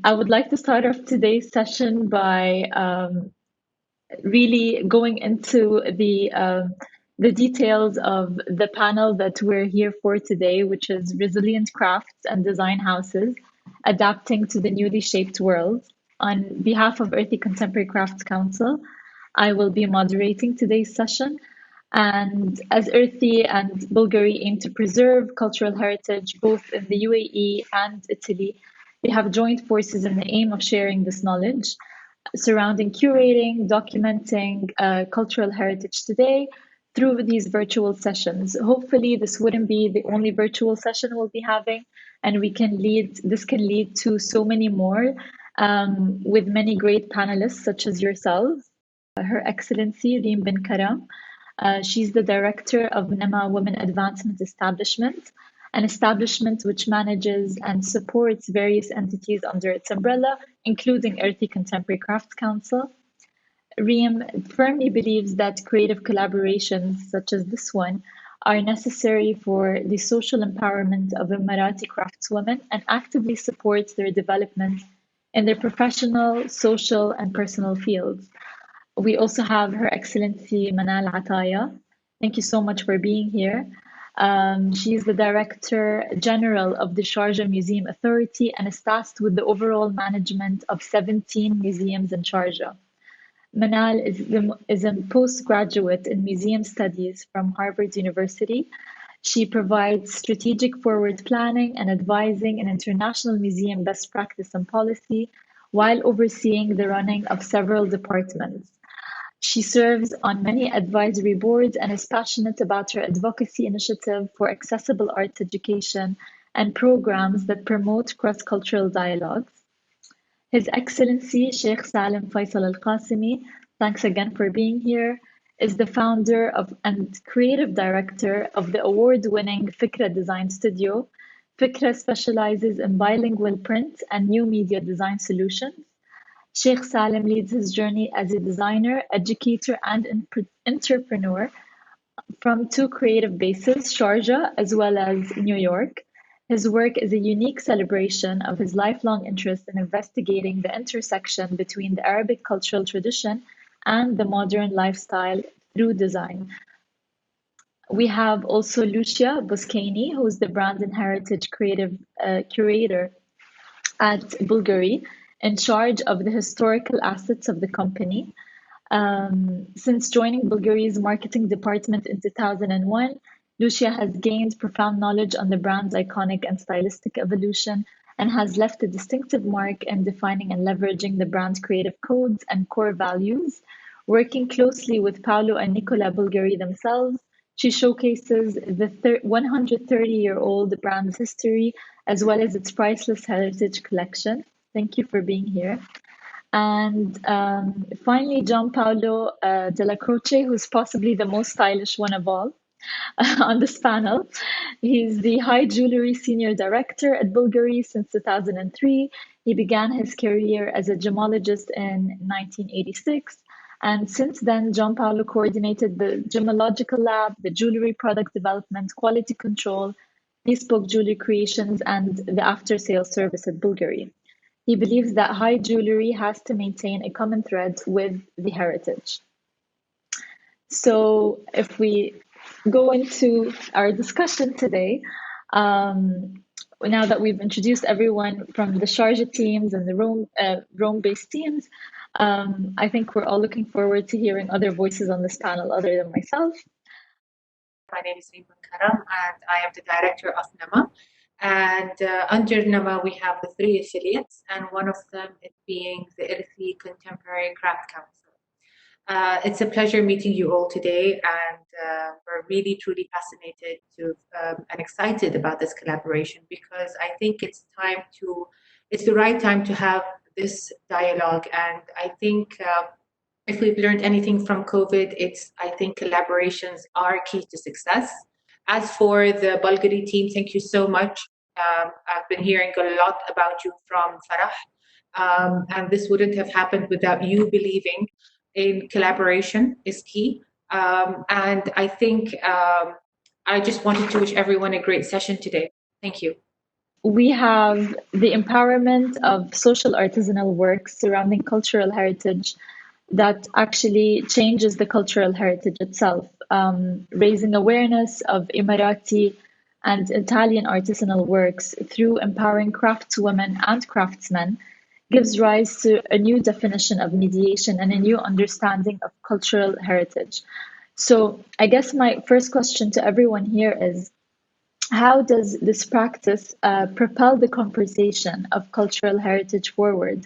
I would like to start off today's session by really going into the details of the panel that we're here for today, which is Resilient Crafts and Design Houses, Adapting to the Newly Shaped World. On behalf of Irthi Contemporary Crafts Council, I will be moderating today's session. And as Irthi and Bulgari aim to preserve cultural heritage both in the UAE and Italy, they have joined forces in the aim of sharing this knowledge surrounding curating, documenting cultural heritage today through these virtual sessions. Hopefully, this wouldn't be the only virtual session we'll be having, and this can lead to so many more with many great panelists such as yourselves. Her Excellency Reem bin Karam. She's the director of Nama Women Advancement Establishment, an establishment which manages and supports various entities under its umbrella, including Irthi Contemporary Crafts Council. Reem firmly believes that creative collaborations such as this one are necessary for the social empowerment of Emirati craftswomen and actively supports their development in their professional, social, and personal fields. We also have Her Excellency Manal Ataya. Thank you so much for being here. She is the Director General of the Sharjah Museum Authority and is tasked with the overall management of 17 museums in Sharjah. Manal is a postgraduate in museum studies from Harvard University. She provides strategic forward planning and advising in international museum best practice and policy while overseeing the running of several departments. She serves on many advisory boards and is passionate about her advocacy initiative for accessible arts education and programs that promote cross-cultural dialogues. His Excellency Sheikh Salim Faisal Al-Qasimi, thanks again for being here, is the founder and creative director of the award-winning Fikra Design Studio. Fikra specializes in bilingual print and new media design solutions. Sheikh Salim leads his journey as a designer, educator, and entrepreneur from two creative bases, Sharjah as well as New York. His work is a unique celebration of his lifelong interest in investigating the intersection between the Arabic cultural tradition and the modern lifestyle through design. We have also Lucia Boschini, who is the brand and heritage creative curator at Bulgari, in charge of the historical assets of the company. Since joining Bulgari's marketing department in 2001, Lucia has gained profound knowledge on the brand's iconic and stylistic evolution and has left a distinctive mark in defining and leveraging the brand's creative codes and core values. Working closely with Paolo and Nicola Bulgari themselves, she showcases the 130-year-old brand's history as well as its priceless heritage collection. Thank you for being here. And finally, Gianpaolo Della Croce, who's possibly the most stylish one of all on this panel. He's the High Jewelry Senior Director at Bulgari since 2003. He began his career as a gemologist in 1986. And since then, Gianpaolo coordinated the gemological lab, the jewelry product development, quality control, bespoke jewelry creations, and the after-sales service at Bulgari. He believes that high jewelry has to maintain a common thread with the heritage. So if we go into our discussion today, now that we've introduced everyone from the Sharjah teams and the Rome-based teams, I think we're all looking forward to hearing other voices on this panel other than myself. My name is Reem bin Karam, and I am the director of Nama. And under Nama, we have the 3 affiliates, and one of them it being the Irthi Contemporary Craft Council. It's a pleasure meeting you all today, and we're really truly fascinated and excited about this collaboration because I think it's the right time to have this dialogue. And I think if we've learned anything from COVID, I think collaborations are key to success. As for the Bulgari team, thank you so much. I've been hearing a lot about you from Farah, and this wouldn't have happened without you believing in collaboration is key. And I think I just wanted to wish everyone a great session today. Thank you. we have the empowerment of social artisanal works surrounding cultural heritage that actually changes the cultural heritage itself, raising awareness of Emirati and Italian artisanal works through empowering craftswomen and craftsmen gives rise to a new definition of mediation and a new understanding of cultural heritage. So I guess my first question to everyone here is, how does this practice propel the conversation of cultural heritage forward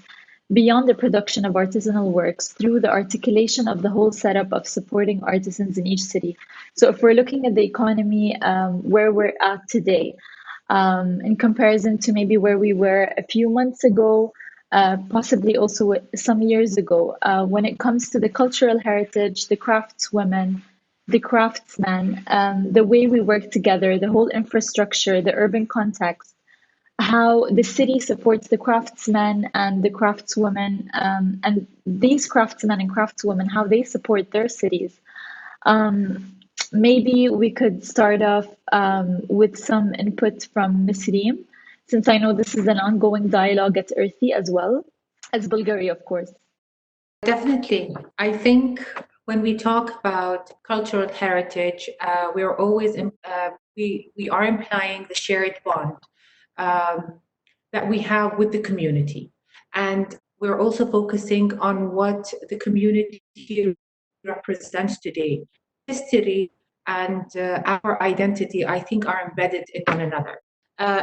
beyond the production of artisanal works through the articulation of the whole setup of supporting artisans in each city? So, if we're looking at the economy where we're at today, in comparison to maybe where we were a few months ago, possibly also some years ago, when it comes to the cultural heritage, the craftswomen, the craftsmen, the way we work together, the whole infrastructure, the urban context, how the city supports the craftsmen and the craftswomen, and these craftsmen and craftswomen, how they support their cities. Maybe we could start off with some input from Ms. Reem, since I know this is an ongoing dialogue at Irthi as well as Bulgari, of course. Definitely. I think when we talk about cultural heritage, we're always we are implying the shared bond that we have with the community, and we're also focusing on what the community represents today. History and our identity, I think, are embedded in one another.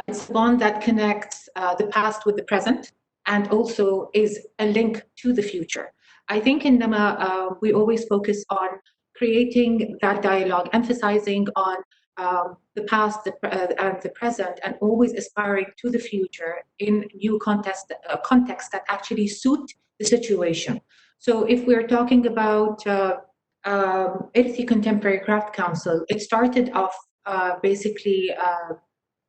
It's a bond that connects the past with the present, and also is a link to the future. I think in Nama, we always focus on creating that dialogue, emphasizing on the past and the present, and always aspiring to the future in new contexts that actually suit the situation. So if we're talking about Irthi Contemporary Craft Council, it started off basically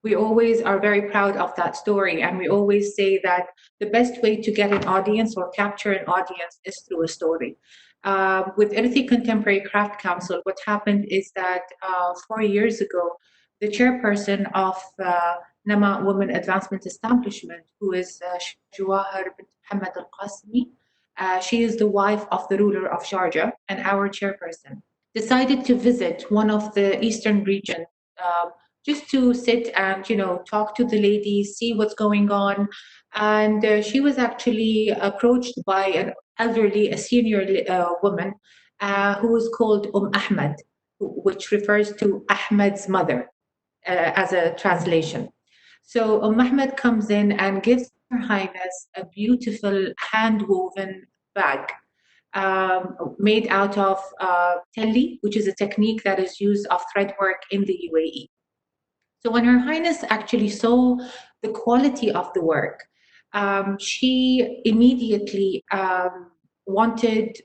we always are very proud of that story, and we always say that the best way to get an audience or capture an audience is through a story. With Irthi Contemporary Craft Council, what happened is that 4 years ago, the chairperson of Nama Women Advancement Establishment, who is Jawahar bint Muhammad al-Qasimi, she is the wife of the ruler of Sharjah and our chairperson, decided to visit one of the eastern region just to sit and, talk to the ladies, see what's going on. And she was actually approached by an elderly, a senior woman who was called Ahmed, which refers to Ahmed's mother as a translation. So Ahmed comes in and gives Her Highness a beautiful hand-woven bag made out of telly, which is a technique that is used of thread work in the UAE. So when Her Highness actually saw the quality of the work, she immediately wanted,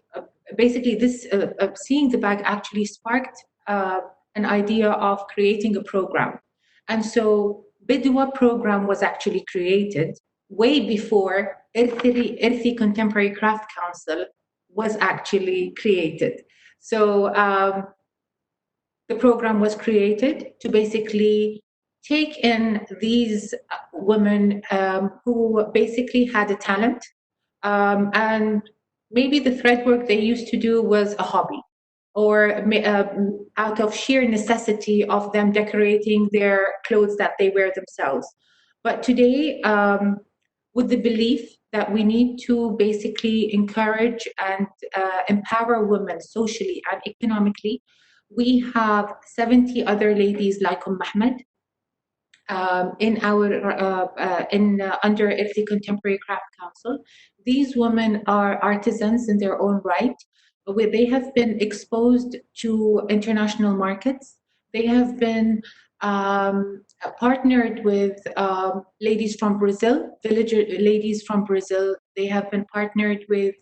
basically this, seeing the bag actually sparked an idea of creating a program. And so Bidwa program was actually created way before Irthi Contemporary Craft Council was actually created. So the program was created to basically take in these women who basically had a talent, and maybe the thread work they used to do was a hobby, or out of sheer necessity of them decorating their clothes that they wear themselves. But today, with the belief that we need to basically encourage and empower women socially and economically, we have 70 other ladies like Ahmed in our under Irthi Contemporary Craft Council. These women are artisans in their own right, where they have been exposed to international markets. They have been partnered with ladies from Brazil, villager ladies from Brazil. They have been partnered with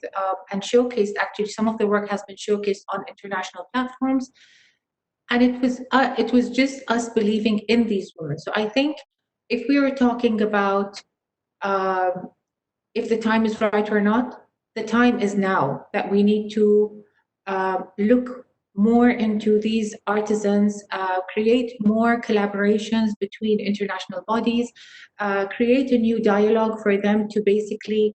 and showcased. Actually, some of the work has been showcased on international platforms. And it was just us believing in these women. So I think if we were talking about if the time is right or not, the time is now that we need to look more into these artisans, create more collaborations between international bodies, create a new dialogue for them to basically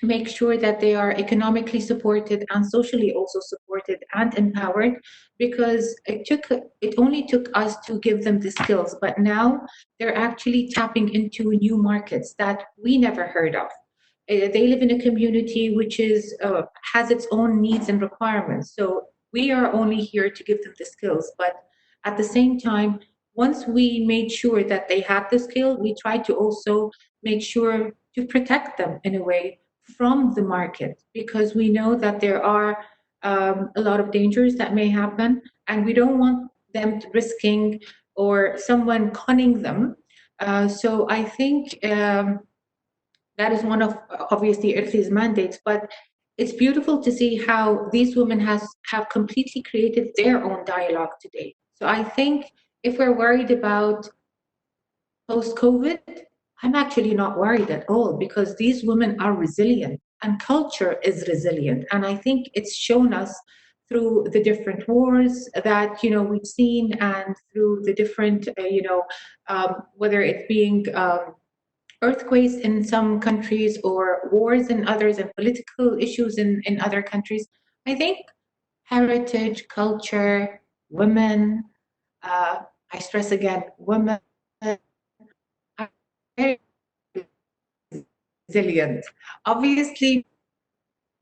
make sure that they are economically supported and socially also supported and empowered, because it only took us to give them the skills, but now they're actually tapping into new markets that we never heard of. They live in a community which has its own needs and requirements. So we are only here to give them the skills, but at the same time, once we made sure that they had the skill, we tried to also make sure to protect them in a way from the market, because we know that there are a lot of dangers that may happen, and we don't want them risking or someone conning them. So I think that is one of, obviously, Irthi's mandates, but it's beautiful to see how these women have completely created their own dialogue today. So I think if we're worried about post-COVID, I'm actually not worried at all, because these women are resilient and culture is resilient. And I think it's shown us through the different wars that, we've seen, and through the different, whether it's being earthquakes in some countries or wars in others and political issues in other countries. I think heritage, culture, women, I stress again, women are very resilient. Obviously,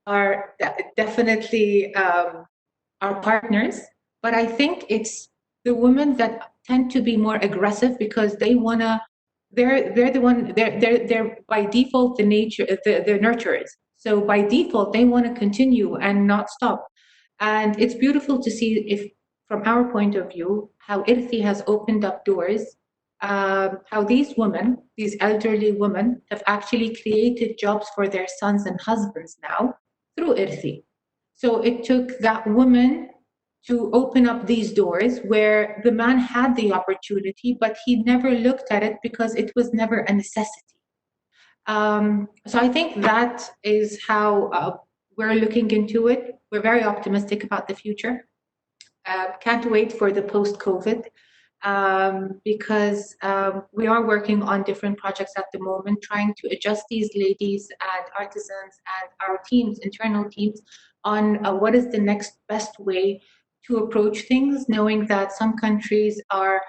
are definitely our partners, but I think it's the women that tend to be more aggressive, because they wanna. They're the one. They're by default the nurturers. So by default, they want to continue and not stop. And it's beautiful to see, if from our point of view, how Irthi has opened up doors. How these women, these elderly women, have actually created jobs for their sons and husbands now through Irthi. So it took that woman to open up these doors where the man had the opportunity, but he never looked at it because it was never a necessity. So I think that is how we're looking into it. We're very optimistic about the future. Can't wait for the post-COVID, because we are working on different projects at the moment, trying to adjust these ladies and artisans and our teams, internal teams, on what is the next best way to approach things, knowing that some countries are,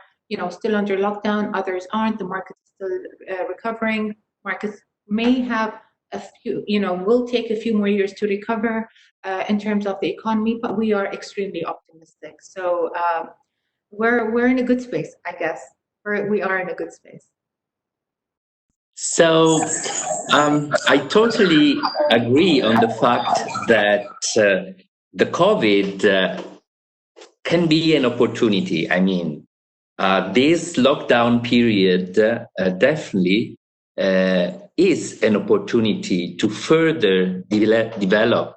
still under lockdown, others aren't. The market is still recovering. Markets may have a few, will take a few more years to recover in terms of the economy, but we are extremely optimistic. So we're in a good space, I guess. We are in a good space. So I totally agree on the fact that the COVID can be an opportunity. I mean, this lockdown period definitely is an opportunity to further develop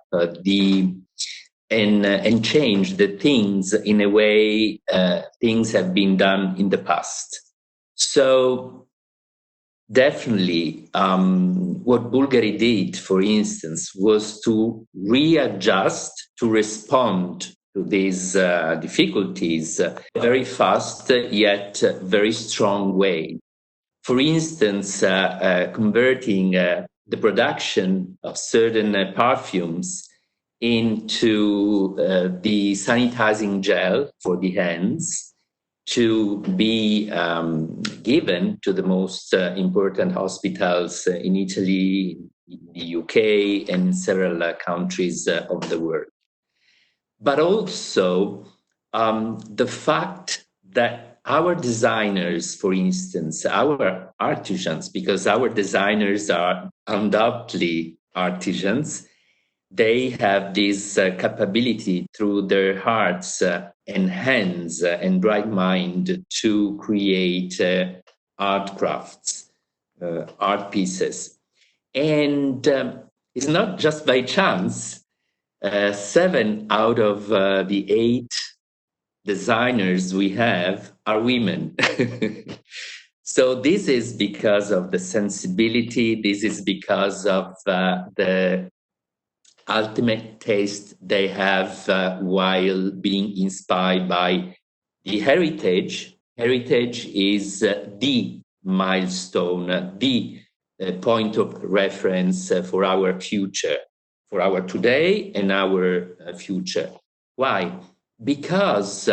and change the things in a way things have been done in the past. So definitely what Bulgari did, for instance, was to readjust, to respond to these difficulties very fast yet very strong way. For instance, converting the production of certain perfumes into the sanitizing gel for the hands to be given to the most important hospitals in Italy, in the UK, and several countries of the world. But also the fact that our designers, for instance, our artisans, because our designers are undoubtedly artisans, they have this capability through their hearts and hands and bright mind to create art crafts, art pieces. And it's not just by chance. 7 out of the 8 designers we have are women. So this is because of the sensibility. This is because of the ultimate taste they have while being inspired by the heritage. Heritage is the milestone, the point of reference for our future, for our today and our future. Why? Because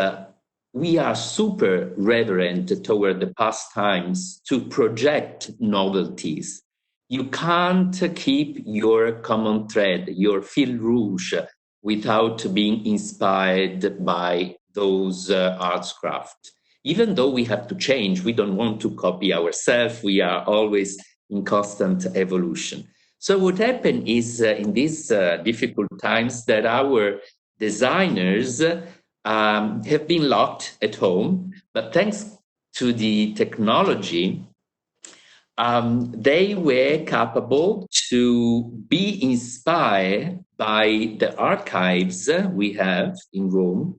we are super reverent toward the past times to project novelties. You can't keep your common thread, your fil rouge, without being inspired by those arts crafts. Even though we have to change, we don't want to copy ourselves. We are always in constant evolution. So what happened is in these difficult times that our designers have been locked at home, but thanks to the technology, they were capable to be inspired by the archives we have in Rome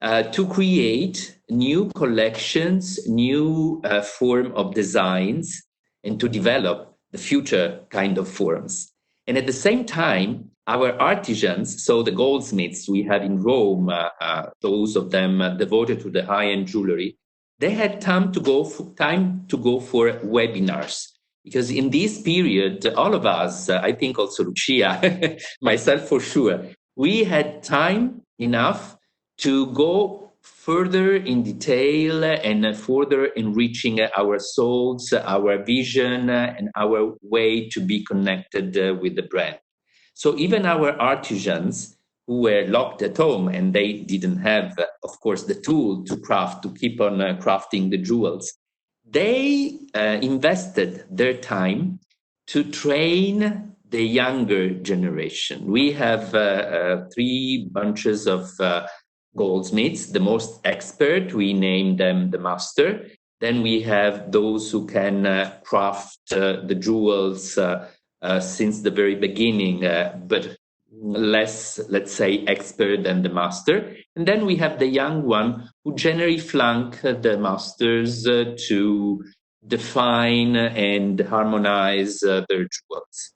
to create new collections, new form of designs, and to develop the future kind of forms. And at the same time, our artisans, so the goldsmiths we have in Rome, those of them devoted to the high-end jewelry, they had time to go for webinars. Because in this period, all of us, I think also Lucia, myself for sure, we had time enough to go further in detail and further enriching our souls, our vision, and our way to be connected with the brand. So even our artisans who were locked at home and they didn't have, of course, the tool to craft, to keep on crafting the jewels, they invested their time to train the younger generation. We have 3 bunches of goldsmiths, the most expert, we name them the master. Then we have those who can craft the jewels since the very beginning, but less, let's say, expert than the master. And then we have the young one who generally flank the masters to define and harmonize their jewels.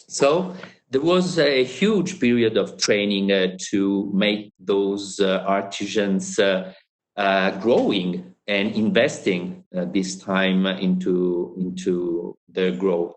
So there was a huge period of training to make those artisans growing and investing this time into their growth.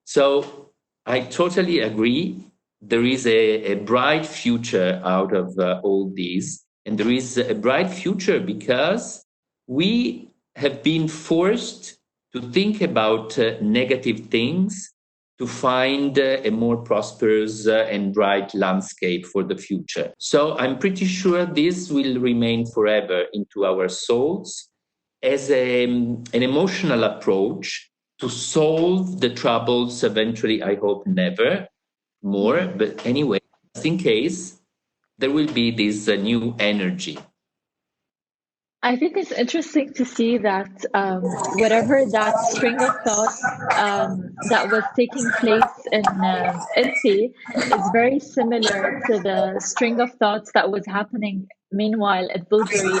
So I totally agree. There is a bright future out of all these. And there is a bright future because we have been forced to think about negative things to find a more prosperous and bright landscape for the future. So I'm pretty sure this will remain forever into our souls as an emotional approach to solve the troubles eventually, I hope never more. But anyway, just in case, there will be this new energy. I think it's interesting to see that whatever that string of thoughts that was taking place in Irthi is very similar to the string of thoughts that was happening meanwhile at Bulgari.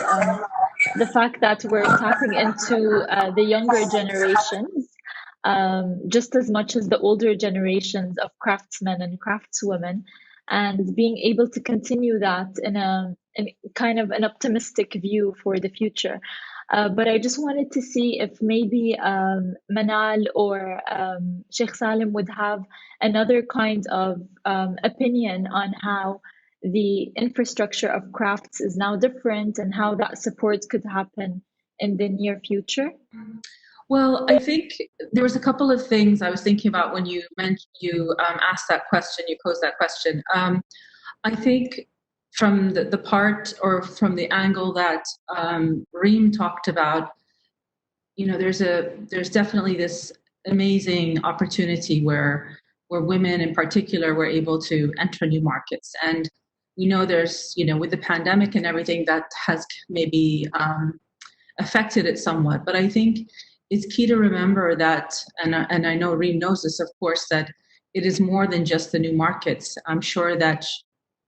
The fact that we're tapping into the younger generations just as much as the older generations of craftsmen and craftswomen, and being able to continue that in kind of an optimistic view for the future. But I just wanted to see if maybe Manal or Sheikh Salim would have another kind of opinion on how the infrastructure of crafts is now different and how that support could happen in the near future. Well, I think there was a couple of things I was thinking about when you asked that question, you posed that question. I think from the part or from the angle that Reem talked about, you know, there's definitely this amazing opportunity where women in particular were able to enter new markets. And we know there's, you know, with the pandemic and everything that has maybe affected it somewhat. But I think it's key to remember that, and I know Reem knows this, of course, that it is more than just the new markets. I'm sure that,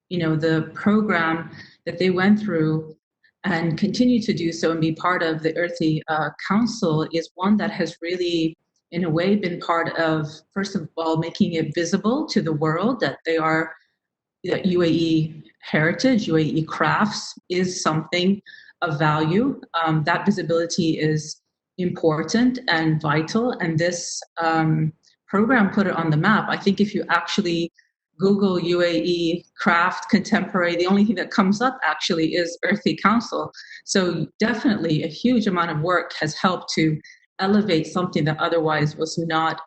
you know, the program that they went through and continue to do so and be part of the Irthi Council is one that has really, in a way, been part of, first of all, making it visible to the world that they are UAE heritage, UAE crafts is something of value. That visibility is important and vital, and this program put it on the map. I think if you actually Google UAE craft contemporary, the only thing that comes up actually is Irthi Council. So definitely a huge amount of work has helped to elevate something that otherwise was not,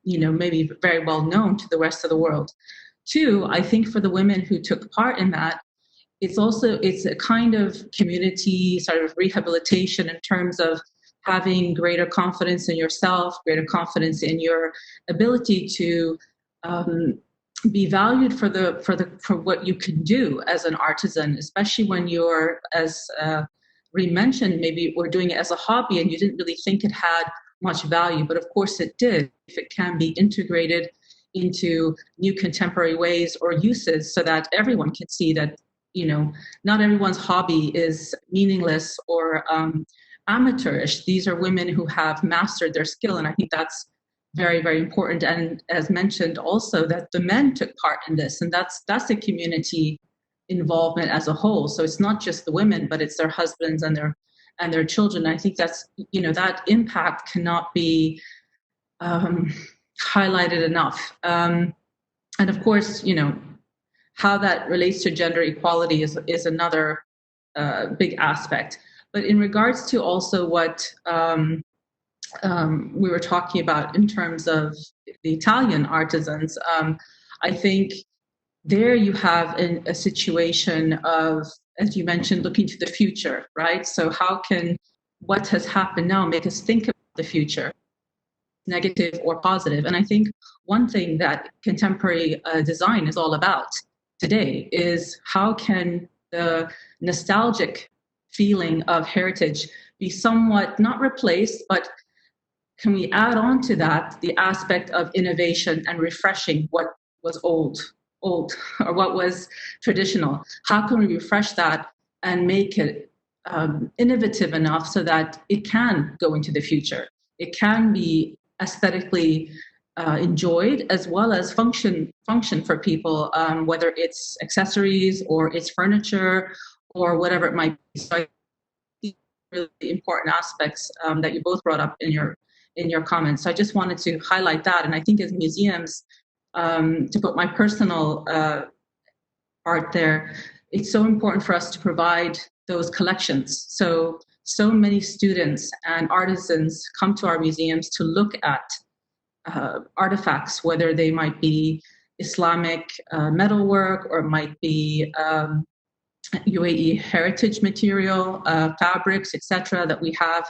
maybe very well known to the rest of the world. Two, I think for the women who took part in that, it's a kind of community sort of rehabilitation in terms of having greater confidence in yourself, greater confidence in your ability to be valued for what you can do as an artisan, especially when you're, as Ree mentioned, maybe we're doing it as a hobby and you didn't really think it had much value, but of course it did, if it can be integrated into new contemporary ways or uses so that everyone can see that, not everyone's hobby is meaningless or amateurish. These are women who have mastered their skill, and I think that's very, very important. And as mentioned also, that the men took part in this, and that's a community involvement as a whole. So it's not just the women, but it's their husbands and their children. I think that's, that impact cannot be highlighted enough. And of course, how that relates to gender equality is another big aspect. But in regards to also what we were talking about in terms of the Italian artisans, I think there you have a situation of, as you mentioned, looking to the future, right? So how can what has happened now make us think about the future, negative or positive? And I think one thing that contemporary design is all about today is how can the nostalgic feeling of heritage be somewhat not replaced, but can we add on to that the aspect of innovation and refreshing what was old or what was traditional? How can we refresh that and make it innovative enough so that it can go into the future? It can be aesthetically enjoyed as well as function for people, whether it's accessories or it's furniture or whatever it might be. So I think really important aspects that you both brought up in your comments. So I just wanted to highlight that. And I think as museums, to put my personal part there, it's so important for us to provide those collections. So many students and artisans come to our museums to look at artifacts, whether they might be Islamic metalwork or might be UAE heritage material, fabrics, etc., that we have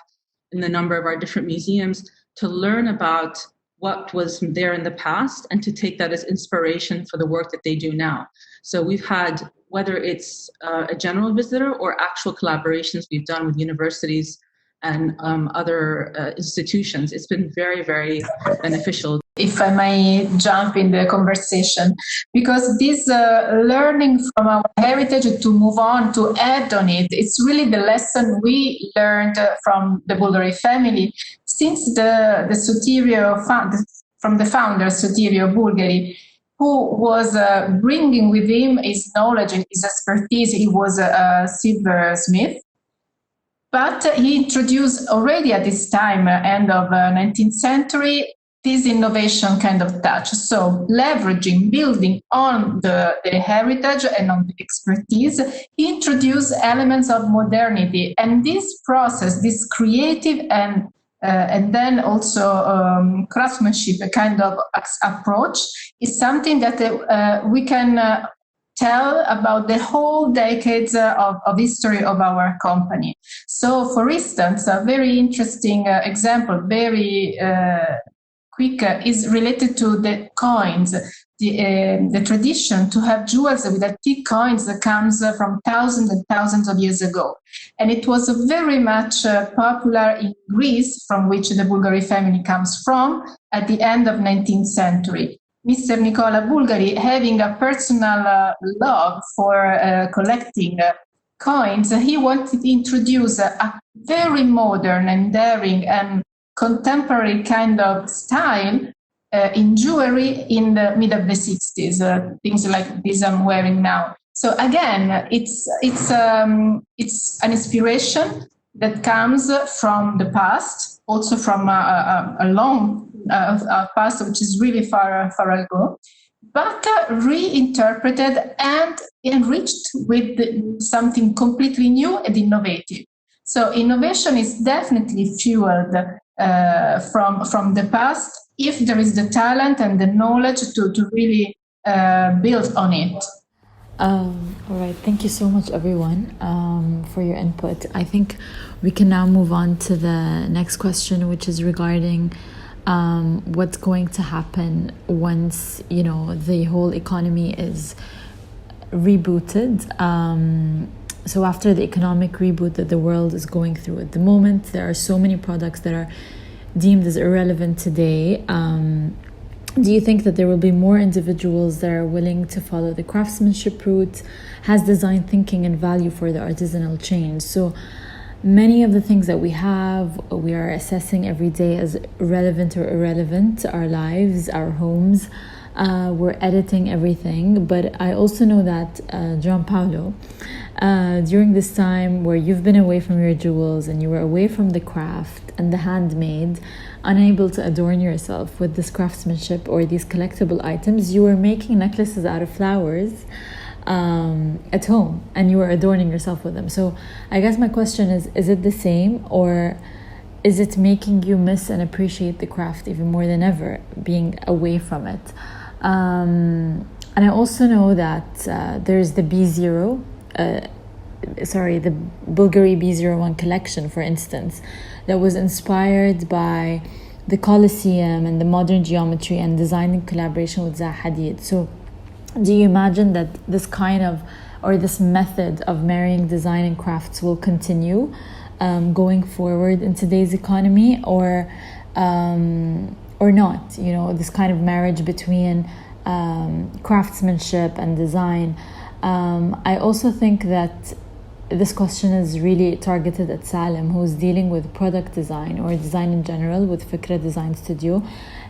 in the number of our different museums, to learn about what was there in the past and to take that as inspiration for the work that they do now. So we've had, whether it's a general visitor or actual collaborations we've done with universities and other institutions, it's been very, very beneficial. If I may jump in the conversation, because this learning from our heritage to move on, to add on it, it's really the lesson we learned from the Bulgari family. Since the from the founder, Sotirio Bulgari, who was bringing with him his knowledge and his expertise. He was a silversmith. But he introduced already at this time, end of 19th century, this innovation kind of touch. So leveraging, building on the heritage and on the expertise, he introduced elements of modernity. And this process, this creative and then also craftsmanship kind of approach is something that we can tell about the whole decades of history of our company. So, for instance, a very interesting example, very quick, is related to the coins. The tradition to have jewels with antique coins that comes from thousands and thousands of years ago. And it was very much popular in Greece, from which the Bulgari family comes from, at the end of 19th century. Mr. Nicola Bulgari, having a personal love for collecting coins, he wanted to introduce a very modern and daring and contemporary kind of style in jewelry in the mid of the 60s, things like this I'm wearing now. So again, it's an inspiration that comes from the past, also from a long past, which is really far ago, but reinterpreted and enriched with something completely new and innovative. So innovation is definitely fueled from the past if there is the talent and the knowledge to really build on it. All right, thank you so much, everyone, for your input. I think we can now move on to the next question, which is regarding what's going to happen once, the whole economy is rebooted. So after the economic reboot that the world is going through at the moment, there are so many products that are deemed as irrelevant today. Do you think that there will be more individuals that are willing to follow the craftsmanship route? Has design thinking and value for the artisanal change? So many of the things that we are assessing every day as relevant or irrelevant, our lives, our homes. We're editing everything. But I also know that, Gianpaolo, during this time where you've been away from your jewels and you were away from the craft and the handmade, unable to adorn yourself with this craftsmanship or these collectible items, you were making necklaces out of flowers at home, and you were adorning yourself with them. So I guess my question is it the same, or is it making you miss and appreciate the craft even more than ever, being away from it? And I also know that there's the the Bulgari B01 collection, for instance, that was inspired by the Colosseum and the modern geometry and designed in collaboration with Zaha Hadid. So do you imagine that this kind of, or this method of marrying design and crafts will continue going forward in today's economy, or not? This kind of marriage between craftsmanship and design. I also think that this question is really targeted at Salim, who's dealing with product design or design in general with Fikra Design Studio.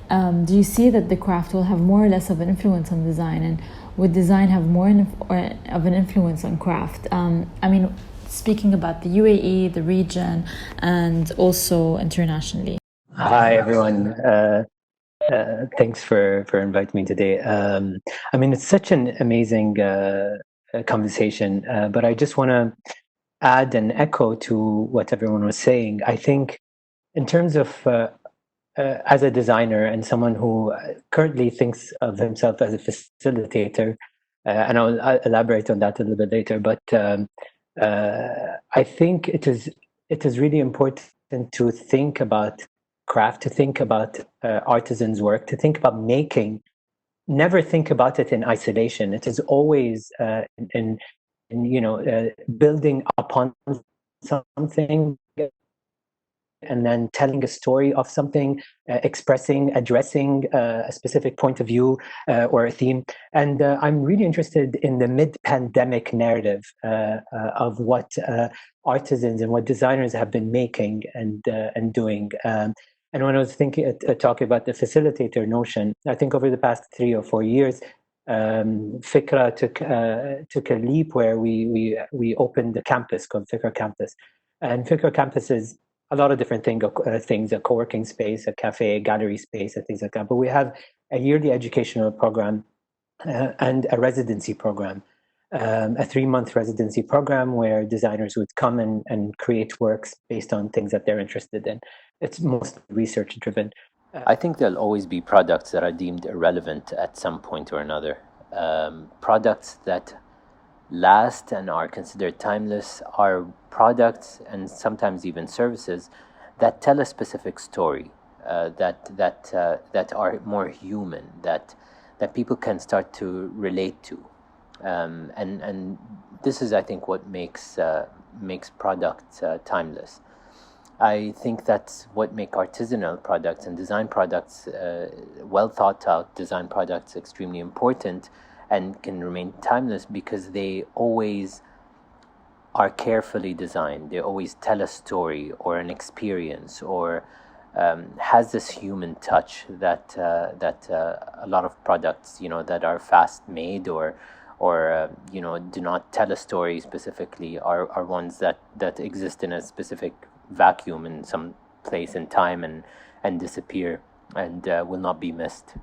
Do you see that the craft will have more or less of an influence on design, and would design have more of an influence on craft? Speaking about the UAE, the region, and also internationally. Hi, everyone. Thanks for inviting me today. It's such an amazing conversation, but I just want to add an echo to what everyone was saying. I think in terms of as a designer and someone who currently thinks of himself as a facilitator, and I'll elaborate on that a little bit later, but I think it is really important to think about craft, to think about artisans' work, to think about making. Never think about it in isolation. It is always in building upon something and then telling a story of something, addressing a specific point of view or a theme. And I'm really interested in the mid-pandemic narrative of what artisans and what designers have been making and doing. And when I was talking about the facilitator notion, I think over the past 3 or 4 years, Fikra took a leap where we opened the campus called Fikra Campus. And Fikra Campus is a lot of different things, a co-working space, a cafe, a gallery space, and things like that. But we have a yearly educational program and a residency program, a 3-month residency program where designers would come and create works based on things that they're interested in. It's mostly research driven. I think there'll always be products that are deemed irrelevant at some point or another. Products that last and are considered timeless are products and sometimes even services that tell a specific story, that are more human, that people can start to relate to, and this is, I think, what makes product timeless. I think that's what make artisanal products and design products, well thought out design products, extremely important and can remain timeless, because they always are carefully designed. They always tell a story or an experience or has this human touch that a lot of products, that are fast made or do not tell a story specifically are ones that exist in a specific vacuum in some place in time and disappear and will not be missed.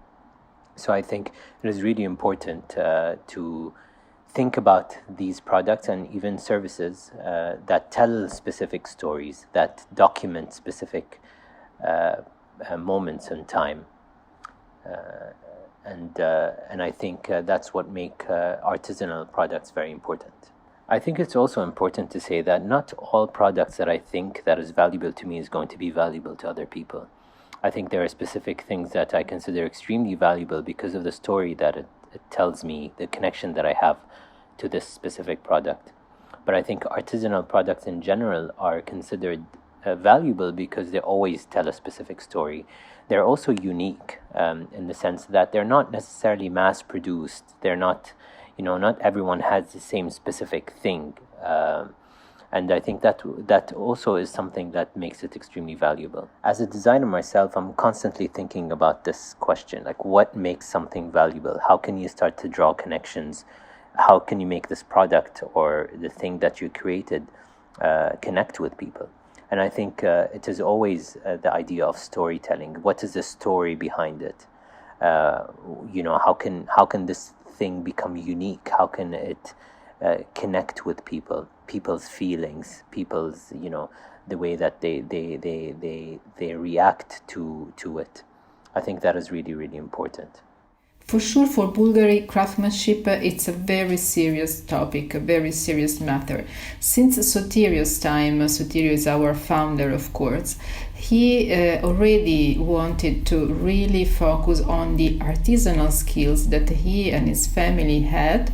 So I think it is really important to think about these products and even services that tell specific stories, that document specific moments in time. And I think that's what make artisanal products very important. I think it's also important to say that not all products that I think that is valuable to me is going to be valuable to other people. I think there are specific things that I consider extremely valuable because of the story that it tells me, the connection that I have to this specific product. But I think artisanal products in general are considered valuable because they always tell a specific story. They're also unique in the sense that they're not necessarily mass-produced. They're not, not everyone has the same specific thing. And I think that also is something that makes it extremely valuable. As a designer myself, I'm constantly thinking about this question, like what makes something valuable? How can you start to draw connections? How can you make this product or the thing that you created connect with people? And I think it is always the idea of storytelling. What is the story behind it? How can this thing become unique? How can it connect with people's feelings, people's the way that they react to it? I think that is really, really important. For sure, for Bulgari, craftsmanship, it's a very serious topic, a very serious matter. Since Sotirio's time, Sotirio is our founder, of course, he already wanted to really focus on the artisanal skills that he and his family had,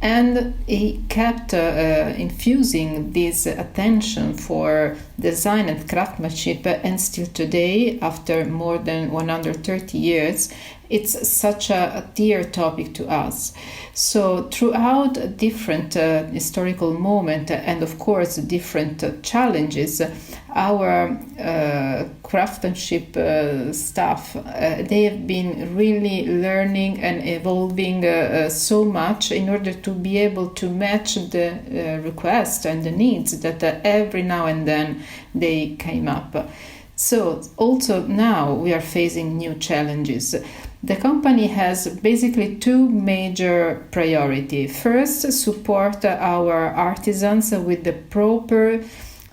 and he kept infusing this attention for design and craftsmanship, and still today, after more than 130 years, it's such a dear topic to us. So throughout different historical moments and of course different challenges, our craftsmanship staff, they have been really learning and evolving so much in order to be able to match the requests and the needs that every now and then they came up. So also now we are facing new challenges. The company has basically two major priorities. First, support our artisans with the proper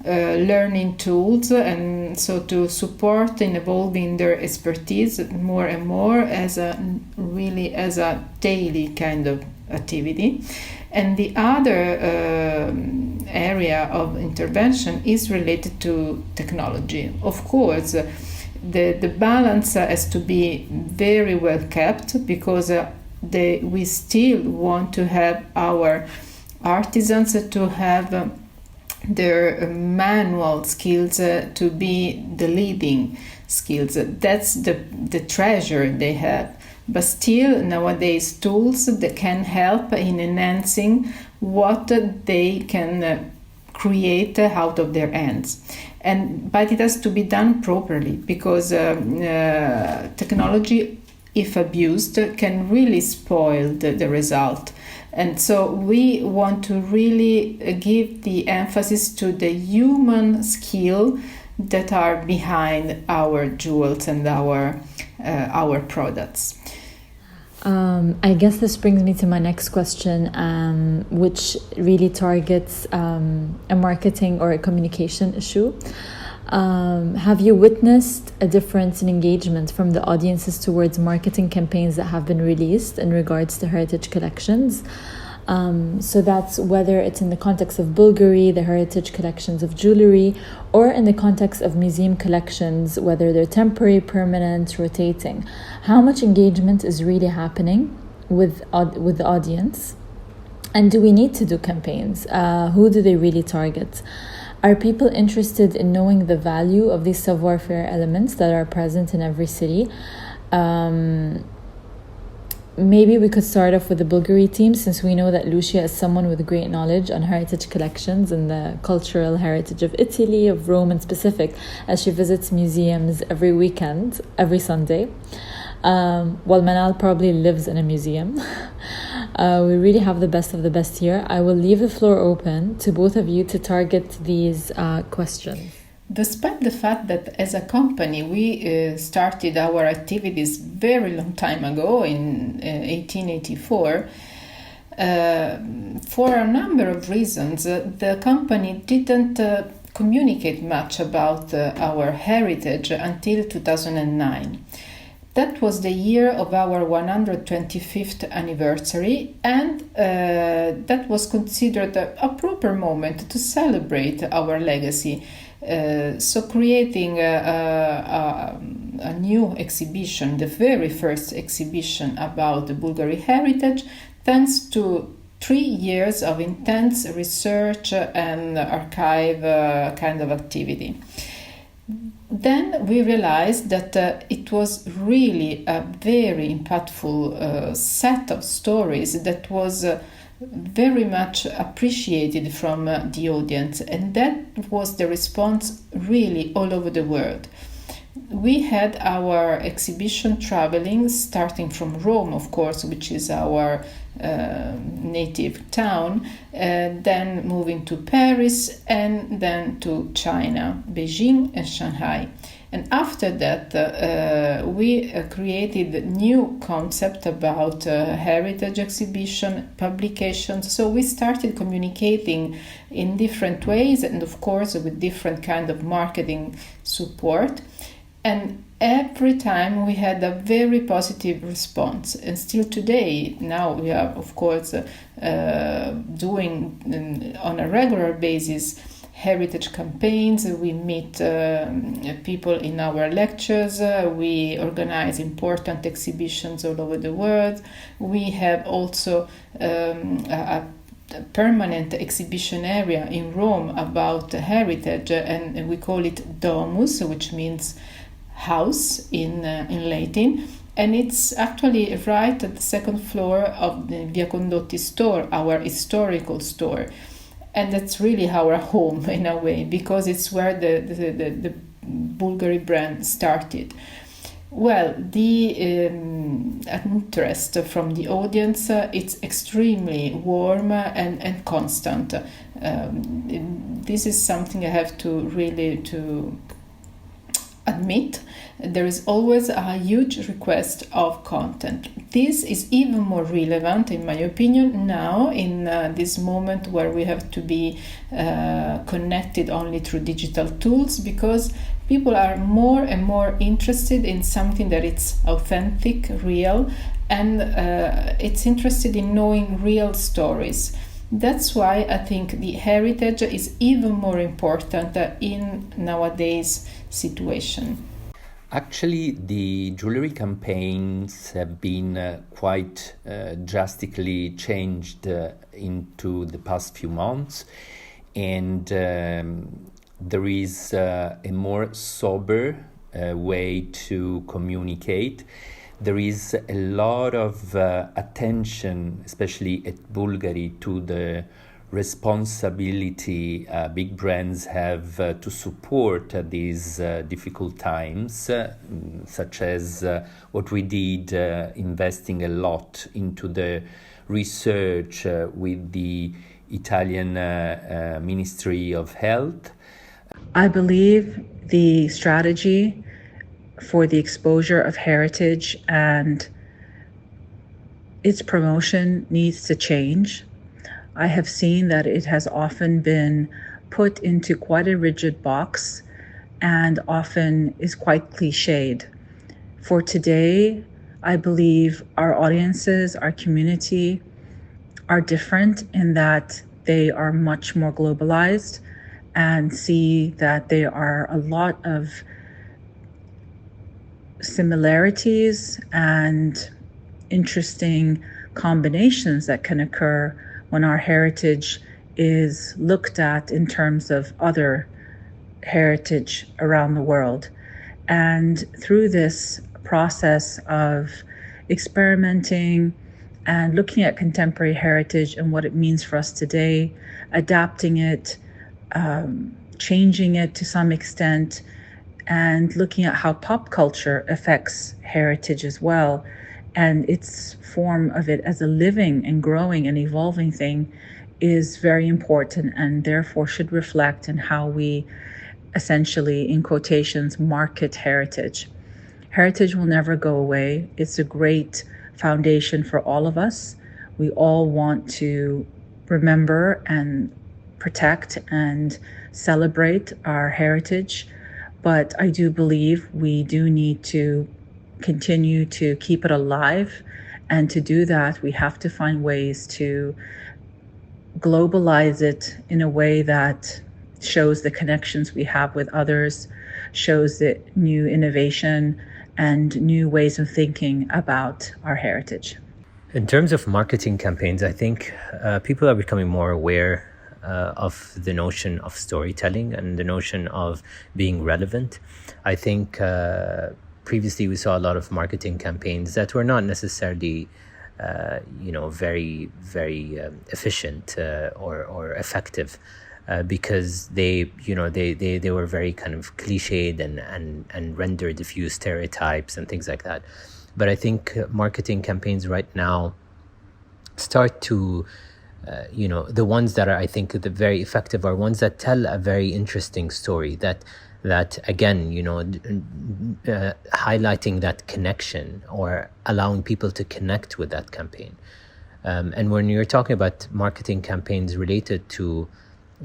learning tools, and so to support in evolving their expertise more and more as a daily kind of activity. And the other area of intervention is related to technology. Of course, the balance has to be very well kept because we still want to have our artisans to have their manual skills to be the leading skills. That's the treasure they have. But still, nowadays, tools that can help in enhancing what they can create out of their hands. But it has to be done properly because technology, if abused, can really spoil the result. And so we want to really give the emphasis to the human skill that are behind our jewels and our products. I guess this brings me to my next question, which really targets a marketing or a communication issue. Have you witnessed a difference in engagement from the audiences towards marketing campaigns that have been released in regards to heritage collections? So that's whether it's in the context of Bulgari, the heritage collections of jewelry, or in the context of museum collections, whether they're temporary, permanent, rotating. How much engagement is really happening with the audience? And do we need to do campaigns? Who do they really target? Are people interested in knowing the value of these savoir-faire elements that are present in every city? maybe we could start off with the Bulgari team, since we know that Lucia is someone with great knowledge on heritage collections and the cultural heritage of Italy, of Rome in specific, as she visits museums every weekend, every Sunday. While Manal probably lives in a museum. We really have the best of the best here. I will leave the floor open to both of you to target these questions. Despite the fact that as a company we started our activities very long time ago in 1884, for a number of reasons, the company didn't communicate much about our heritage until 2009. That was the year of our 125th anniversary, and that was considered a proper moment to celebrate our legacy. So creating a new exhibition, the very first exhibition about the Bulgari heritage, thanks to 3 years of intense research and archive kind of activity. Then we realized that it was really a very impactful set of stories that was very much appreciated from the audience, and that was the response really all over the world. We had our exhibition traveling, starting from Rome, of course, which is our native town, then moving to Paris, and then to China, Beijing and Shanghai. And after that, we created a new concept about heritage exhibition, publications. So we started communicating in different ways, and of course with different kind of marketing support. And every time we had a very positive response. And still today, now we are, of course, doing on a regular basis heritage campaigns. We meet people in our lectures. We organize important exhibitions all over the world. We have also a permanent exhibition area in Rome about heritage, and we call it Domus, which means house in Latin, and it's actually right at the second floor of the Via Condotti store, our historical store, and that's really our home in a way, because it's where the Bulgari brand started. Well, the interest from the audience, it's extremely warm and constant. This is something I have to really admit. There is always a huge request of content. This is even more relevant, in my opinion, now in this moment where we have to be connected only through digital tools, because people are more and more interested in something that it's authentic, real, and it's interested in knowing real stories. That's why I think the heritage is even more important in nowadays situation. Actually, the jewelry campaigns have been quite drastically changed into the past few months, and there is a more sober way to communicate. There is a lot of attention, especially at Bulgari, to the responsibility big brands have to support these difficult times, such as what we did, investing a lot into the research with the Italian Ministry of Health. I believe the strategy for the exposure of heritage and its promotion needs to change. I have seen that it has often been put into quite a rigid box and often is quite cliched. For today, I believe our audiences, our community are different in that they are much more globalized and see that there are a lot of similarities and interesting combinations that can occur when our heritage is looked at in terms of other heritage around the world. And through this process of experimenting and looking at contemporary heritage and what it means for us today, adapting it, changing it to some extent, and looking at how pop culture affects heritage as well, and its form of it as a living and growing and evolving thing is very important, and therefore should reflect in how we essentially, in quotations, market heritage. Heritage will never go away. It's a great foundation for all of us. We all want to remember and protect and celebrate our heritage, but I do believe we do need to continue to keep it alive, and to do that we have to find ways to globalize it in a way that shows the connections we have with others, shows the new innovation and new ways of thinking about our heritage. In terms of marketing campaigns, I think people are becoming more aware of the notion of storytelling and the notion of being relevant. I think previously we saw a lot of marketing campaigns that were not necessarily very efficient or effective, because they were very kind of cliched and rendered a few stereotypes and things like that. But I think marketing campaigns right now start to the ones that are, I think, the very effective are ones that tell a very interesting story, that again, highlighting that connection or allowing people to connect with that campaign. And when you're talking about marketing campaigns related to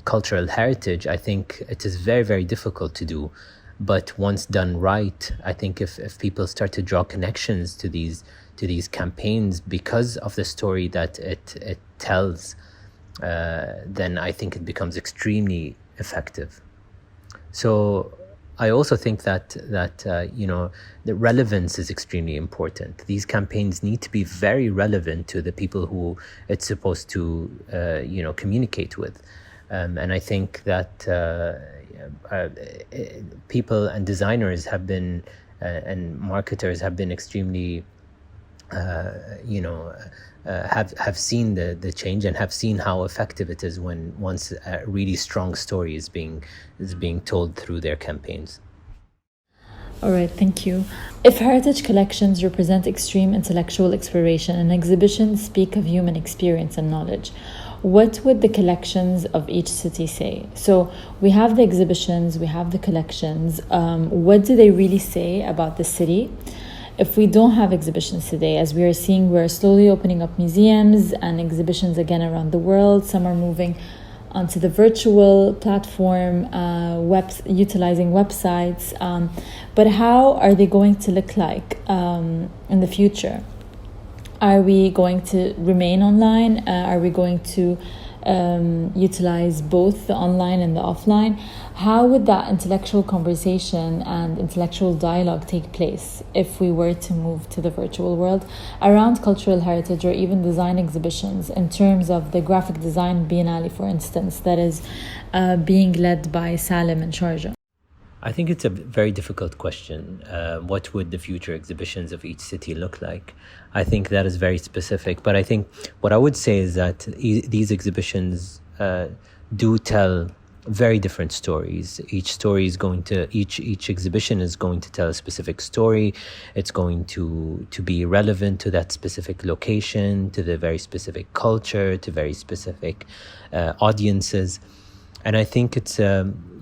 cultural heritage, I think it is very, very difficult to do. But once done right, I think if people start to draw connections to these campaigns because of the story that it tells, then I think it becomes extremely effective. So I also think that the relevance is extremely important. These campaigns need to be very relevant to the people who it's supposed to communicate with. And I think that people and designers have been and marketers have been extremely have seen the change and have seen how effective it is when once a really strong story is being told through their campaigns. All right, thank you. If heritage collections represent extreme intellectual exploration and exhibitions speak of human experience and knowledge, what would the collections of each city say? So we have the exhibitions, we have the collections. What do they really say about the city? If we don't have exhibitions today, as we are seeing, we're slowly opening up museums and exhibitions again around the world. Some are moving onto the virtual platform, utilizing websites. But how are they going to look like in the future? Are we going to remain online? Are we going to utilize both the online and the offline? How would that intellectual conversation and intellectual dialogue take place if we were to move to the virtual world around cultural heritage or even design exhibitions, in terms of the graphic design biennale, for instance, that is being led by Salim in Sharjah? I think it's a very difficult question. What would the future exhibitions of each city look like? I think that is very specific. But I think what I would say is that these exhibitions do tell very different stories. Each exhibition is going to tell a specific story. It's going to be relevant to that specific location, to the very specific culture, to very specific audiences. And I think it's,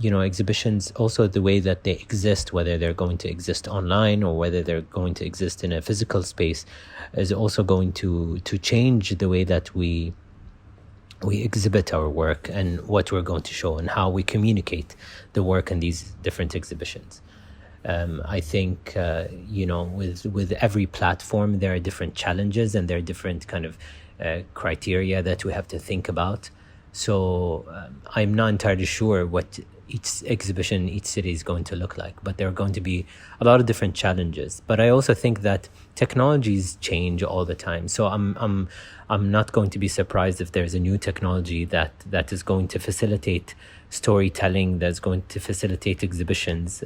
exhibitions, also the way that they exist, whether they're going to exist online or whether they're going to exist in a physical space, is also going to change the way that we exhibit our work and what we're going to show and how we communicate the work in these different exhibitions. I think, with every platform, there are different challenges and there are different kind of criteria that we have to think about. So I'm not entirely sure what each exhibition, each city is going to look like, but there are going to be a lot of different challenges. But I also think that technologies change all the time. So I'm not going to be surprised if there's a new technology that is going to facilitate storytelling, that's going to facilitate exhibitions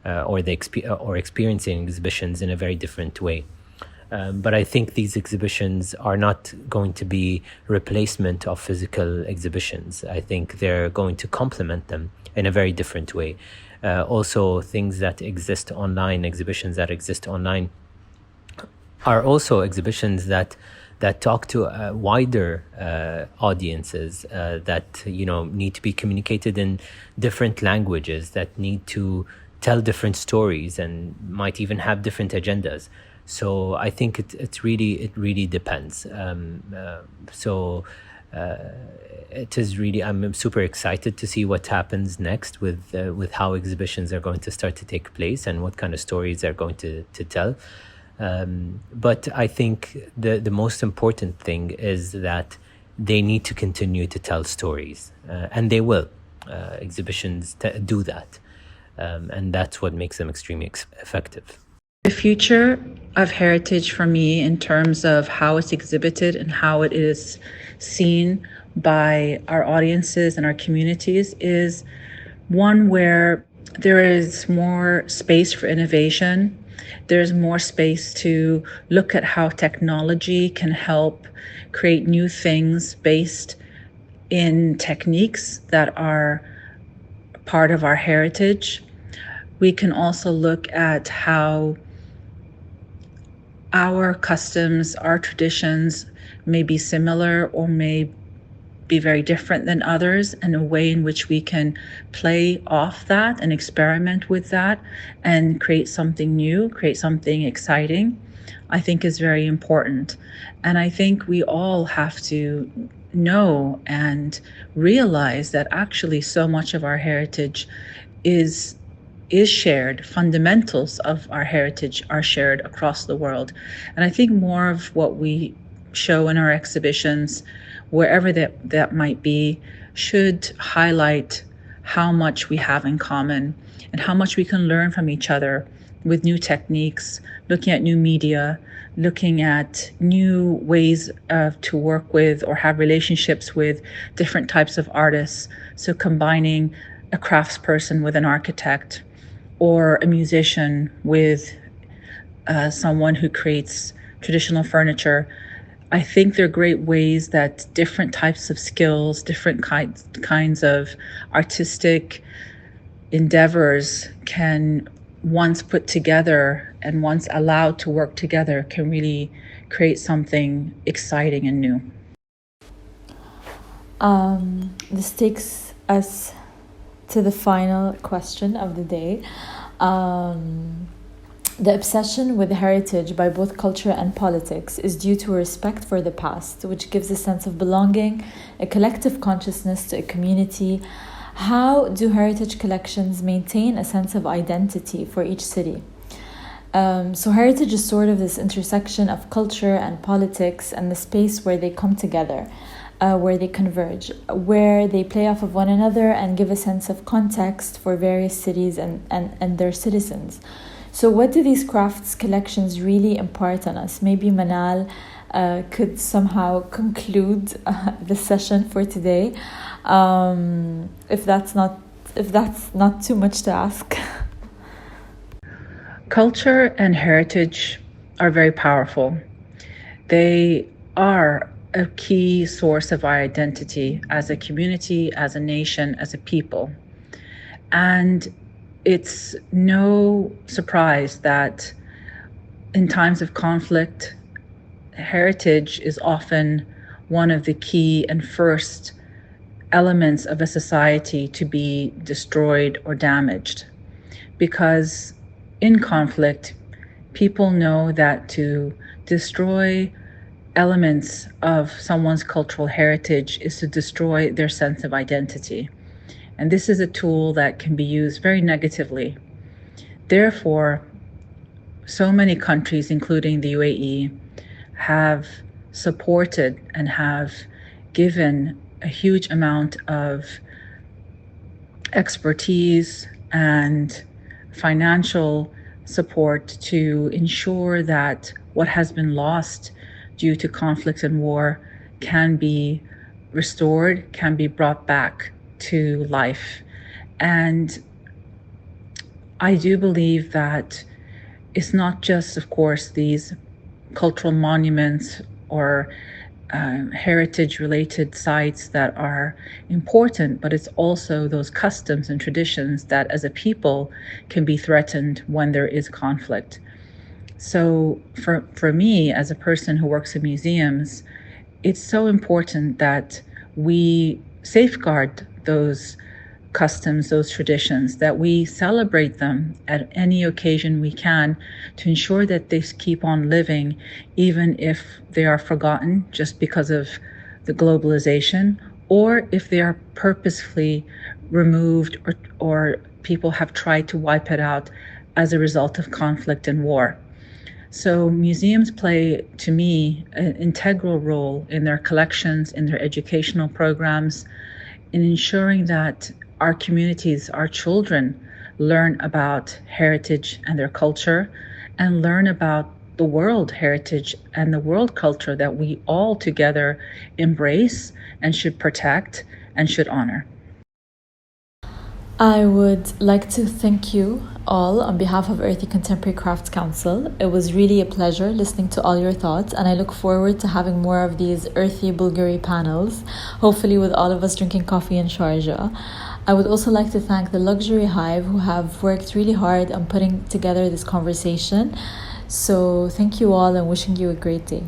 or experiencing exhibitions in a very different way. But I think these exhibitions are not going to be replacement of physical exhibitions. I think they're going to complement them in a very different way. Also, things that exist online, exhibitions that exist online, are also exhibitions that talk to wider audiences that need to be communicated in different languages, that need to tell different stories and might even have different agendas. So I think it really depends. It is really, I'm super excited to see what happens next with how exhibitions are going to start to take place and what kind of stories they're going to tell. But I think the most important thing is that they need to continue to tell stories, and they will. Exhibitions do that, and that's what makes them extremely effective. The future of heritage for me, in terms of how it's exhibited and how it is seen by our audiences and our communities, is one where there is more space for innovation. There's more space to look at how technology can help create new things based in techniques that are part of our heritage. We can also look at how our customs, our traditions may be similar or may be very different than others, and a way in which we can play off that and experiment with that and create something new, create something exciting, I think is very important. And I think we all have to know and realize that actually so much of our heritage is shared. Fundamentals of our heritage are shared across the world. And I think more of what we show in our exhibitions, wherever that might be, should highlight how much we have in common and how much we can learn from each other with new techniques, looking at new media, looking at new ways to work with or have relationships with different types of artists. So combining a craftsperson with an architect, or a musician with someone who creates traditional furniture. I think they're great ways that different types of skills, different kinds of artistic endeavors can, once put together and once allowed to work together, can really create something exciting and new. This takes us to the final question of the day. The obsession with heritage by both culture and politics is due to a respect for the past, which gives a sense of belonging, a collective consciousness to a community. How do heritage collections maintain a sense of identity for each city? So heritage is sort of this intersection of culture and politics and the space where they come together, where they converge, where they play off of one another and give a sense of context for various cities and their citizens. So what do these crafts collections really impart on us? Maybe Manal could somehow conclude the session for today, if that's not too much to ask. Culture and heritage are very powerful. They are a key source of our identity as a community, as a nation, as a people. And it's no surprise that in times of conflict, heritage is often one of the key and first elements of a society to be destroyed or damaged. Because in conflict, people know that to destroy elements of someone's cultural heritage is to destroy their sense of identity. And this is a tool that can be used very negatively. Therefore, so many countries, including the UAE, have supported and have given a huge amount of expertise and financial support to ensure that what has been lost due to conflict and war can be restored, can be brought back to life. And I do believe that it's not just, of course, these cultural monuments or heritage-related sites that are important, but it's also those customs and traditions that as a people can be threatened when there is conflict. So for me, as a person who works in museums, it's so important that we safeguard those customs, those traditions, that we celebrate them at any occasion we can to ensure that they keep on living, even if they are forgotten just because of the globalization, or if they are purposefully removed or people have tried to wipe it out as a result of conflict and war. So museums play, to me, an integral role in their collections, in their educational programs, in ensuring that our communities, our children, learn about heritage and their culture, and learn about the world heritage and the world culture that we all together embrace and should protect and should honor. I would like to thank you all on behalf of Irthi Contemporary Crafts Council. It was really a pleasure listening to all your thoughts, and I look forward to having more of these Irthi Bulgari panels, hopefully with all of us drinking coffee in Sharjah. I would also like to thank the Luxury Hive, who have worked really hard on putting together this conversation. So thank you all, and wishing you a great day.